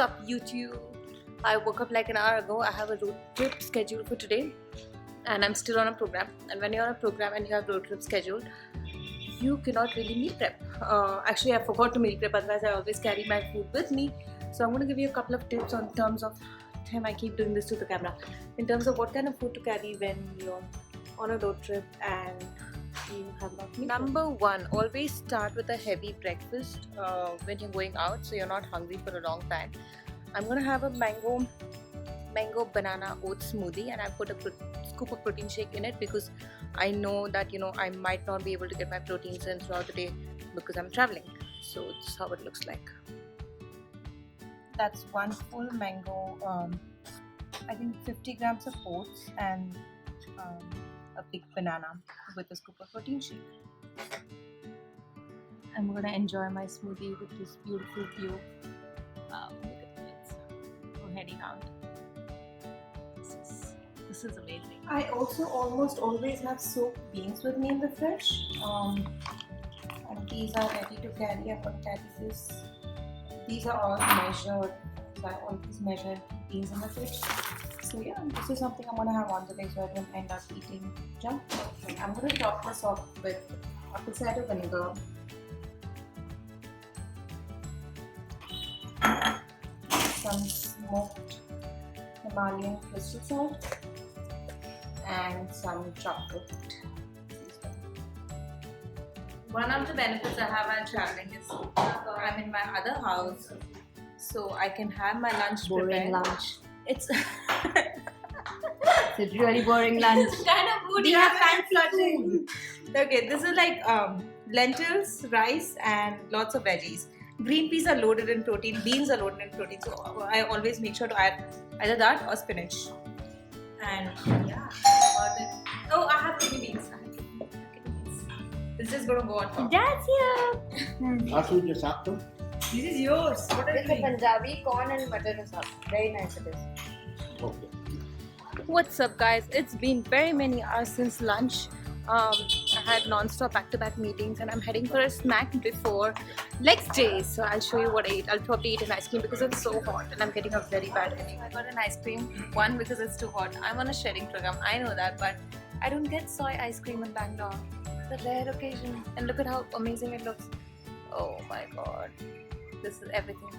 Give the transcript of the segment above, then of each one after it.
up, YouTube? I woke up like an hour ago. I have a road trip scheduled for today and I'm still on a program. And when you're on a program and you have road trip scheduled, you cannot really meal prep. Actually, I forgot to meal prep, otherwise I always carry my food with me. So I'm going to give you a couple of tips on terms of, damn, I keep doing this to the camera, in terms of what kind of food to carry when you're on a road trip and you have not meal prep. Number one, always start with a heavy breakfast when you're going out, so you're not hungry for a long time. I'm going to have a mango banana oat smoothie, and I put a scoop of protein shake in it because I know that I might not be able to get my proteins in throughout the day because I'm traveling. So this is how it looks like. That's one full mango, I think 50 grams of oats and a big banana with a scoop of protein shake. I'm gonna enjoy my smoothie with this beautiful view. Look at this. We're heading out. This is amazing. I also almost always have soaked beans with me in the fridge. And these are ready to carry. I'm gonna carry this. These are all measured. So I always measure beans in the fridge. So yeah, this is something I'm gonna have on the day so I don't end up eating junk food. I'm gonna top this off with apple cider vinegar, some smoked Himalayan crystal salt, and some chocolate. One of the benefits I have while traveling is I'm in my other house, so I can have my lunch prepared. Lunch. It's It's a really boring lunch. It's kind of food you have fancy food. Okay, this is like lentils, rice, and lots of veggies. Green peas are loaded in protein, beans are loaded in protein, so I always make sure to add either that or spinach. And yeah, oh, I have kidney beans. This is gonna go on top. That's here. Asu just after. This is yours. What are you It's a doing? Punjabi corn and butter rasam. Very nice it is. Okay. What's up, guys? It's been very many hours since lunch. I had non-stop back-to-back meetings and I'm heading for a snack before next day. So I'll show you what I eat. I'll probably eat an ice cream because it's so hot and I'm getting a very bad headache. I got an ice cream, one because it's too hot. I'm on a shedding program, I know that, but I don't get soy ice cream in Bangalore. It's a rare occasion. And look at how amazing it looks. Oh my god. This is everything.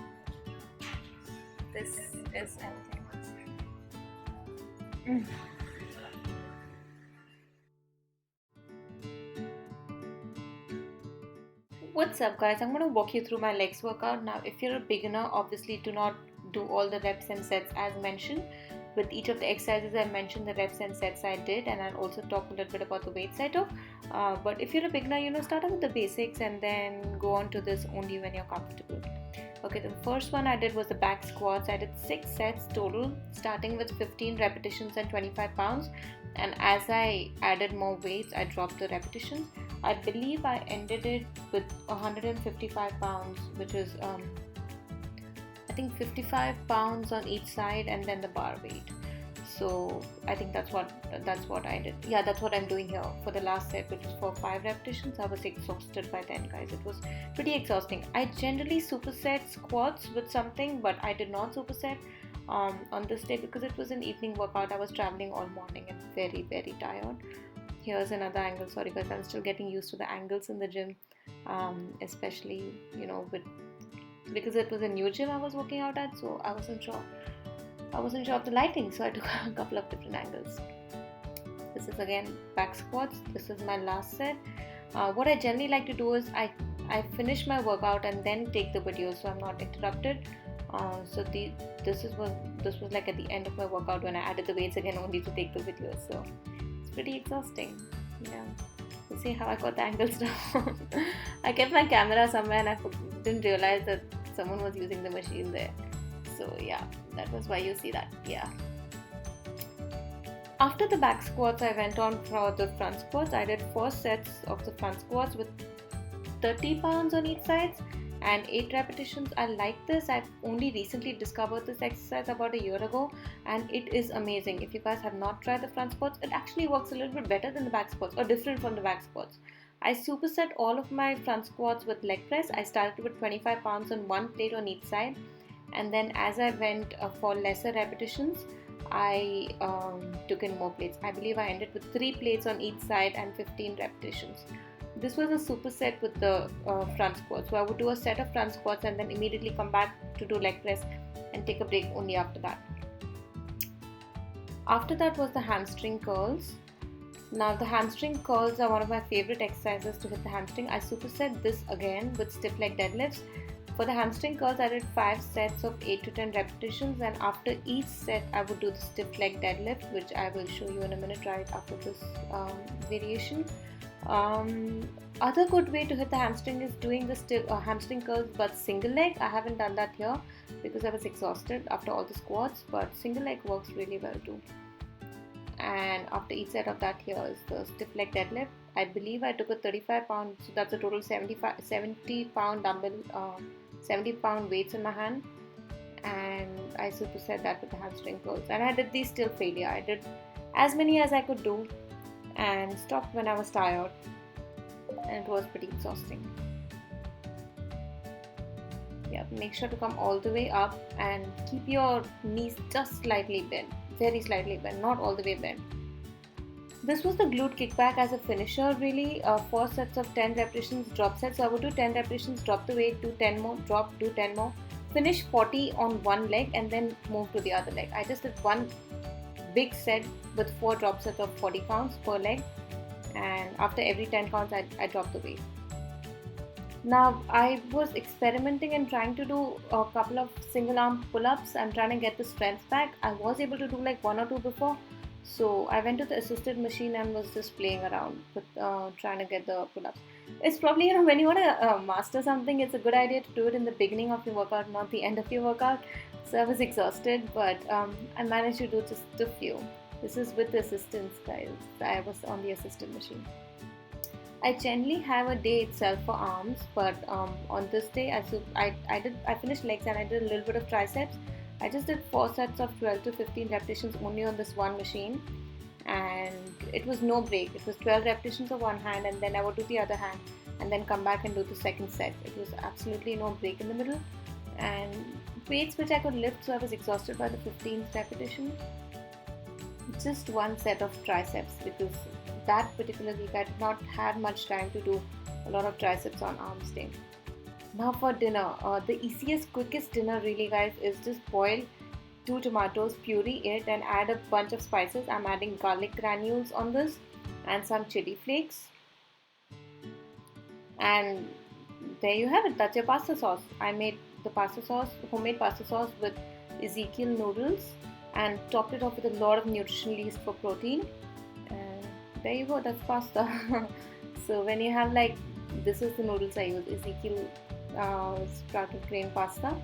This is everything. What's up, guys? I'm going to walk you through my legs workout. Now, if you're a beginner, obviously do not do all the reps and sets as mentioned. With each of the exercises I mentioned the reps and sets I did, and I'll also talk a little bit about the weights I took. But if you're a beginner, start out with the basics and then go on to this only when you're comfortable. Okay, the first one I did was the back squats. I did 6 sets total, starting with 15 repetitions and 25 pounds. And as I added more weights, I dropped the repetitions. I believe I ended it with 155 pounds, which is I think 55 pounds on each side and then the bar weight. So I think that's what I did. Yeah, that's what I'm doing here for the last set, which was for 5 repetitions. I was exhausted by then, guys. It was pretty exhausting. I generally superset squats with something, but I did not superset on this day because it was an evening workout. I was traveling all morning and very, very tired. Here's another angle. Sorry guys, I'm still getting used to the angles in the gym, especially because it was a new gym I was working out at, so I wasn't sure of the lighting, so I took a couple of different angles. This is again back squats. This is my last set. What I generally like to do is I finish my workout and then take the video so I'm not interrupted. So this was like at the end of my workout when I added the weights again only to take the video, so it's pretty exhausting. Yeah. You see how I got the angles down. I kept my camera somewhere and I didn't realize that someone was using the machine there. So yeah, that was why you see that. Yeah. After the back squats, I went on for the front squats. I did 4 sets of the front squats with 30 pounds on each side and 8 repetitions. I like this. I've only recently discovered this exercise about a year ago and it is amazing. If you guys have not tried the front squats, it actually works a little bit better than the back squats or different from the back squats. I superset all of my front squats with leg press. I started with 25 pounds on one plate on each side and then as I went for lesser repetitions, I took in more plates. I believe I ended with 3 plates on each side and 15 repetitions. This was a superset with the front squats. So I would do a set of front squats and then immediately come back to do leg press and take a break only after that. After that was the hamstring curls. Now the hamstring curls are one of my favorite exercises to hit the hamstring. I superset this again with stiff leg deadlifts. For the hamstring curls, I did 5 sets of 8 to 10 repetitions, and after each set I would do the stiff leg deadlift, which I will show you in a minute right after this variation. Other good way to hit the hamstring is doing the hamstring curls but single leg. I haven't done that here because I was exhausted after all the squats, but single leg works really well too. And after each set of that, here is the stiff leg deadlift. I believe I took a 35 pound, so that's a total 70 pound dumbbell, 70 pound weights in my hand, and I superset that with the hamstring curls. And I did these till failure. I did as many as I could do and stopped when I was tired, and it was pretty exhausting. Yeah, make sure to come all the way up and keep your knees just slightly bent, very slightly bent, not all the way bent. This was the glute kickback as a finisher, really. 4 sets of 10 repetitions, drop sets. So I would do 10 repetitions, drop the weight, do 10 more, drop, do 10 more, finish 40 on one leg and then move to the other leg. I just did one big set with 4 drop sets of 40 pounds per leg, and after every 10 counts I dropped the weight. Now I was experimenting and trying to do a couple of single arm pull-ups. I'm trying to get the strength back. I was able to do like 1 or 2 before, so I went to the assisted machine and was just playing around with trying to get the pull-ups. It's probably, when you want to master something, it's a good idea to do it in the beginning of your workout, not the end of your workout. So I was exhausted, but I managed to do just a few. This is with the assistance, guys. I was on the assisted machine. I generally have a day itself for arms, but on this day I finished legs and I did a little bit of triceps. I just did 4 sets of 12 to 15 repetitions only on this one machine, and it was no break. It was 12 repetitions of one hand and then I would do the other hand and then come back and do the second set. It was absolutely no break in the middle, and weights which I could lift, so I was exhausted by the 15th repetition. Just 1 set of triceps because that particular week I did not have much time to do a lot of triceps on arms day. Now for dinner, the easiest, quickest dinner really, guys, is just boil 2 tomatoes, puree it and add a bunch of spices. I'm adding garlic granules on this and some chili flakes, and there you have it. That's your pasta sauce. I made the pasta sauce, homemade pasta sauce with Ezekiel noodles, and topped it off with a lot of nutritional yeast for protein. And there you go, that's pasta. So when you have this is the noodles I use, Ezekiel sprouted grain pasta,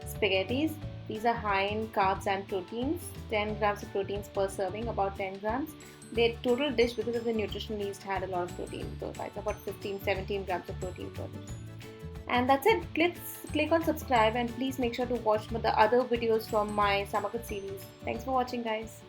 spaghettis. These are high in carbs and proteins, 10 grams of proteins per serving, about 10 grams. Their total dish, because of the nutritional yeast, had a lot of protein. So it's about 15-17 grams of protein per dish. And that's it. Click on subscribe and please make sure to watch the other videos from my Samakat series. Thanks for watching, guys.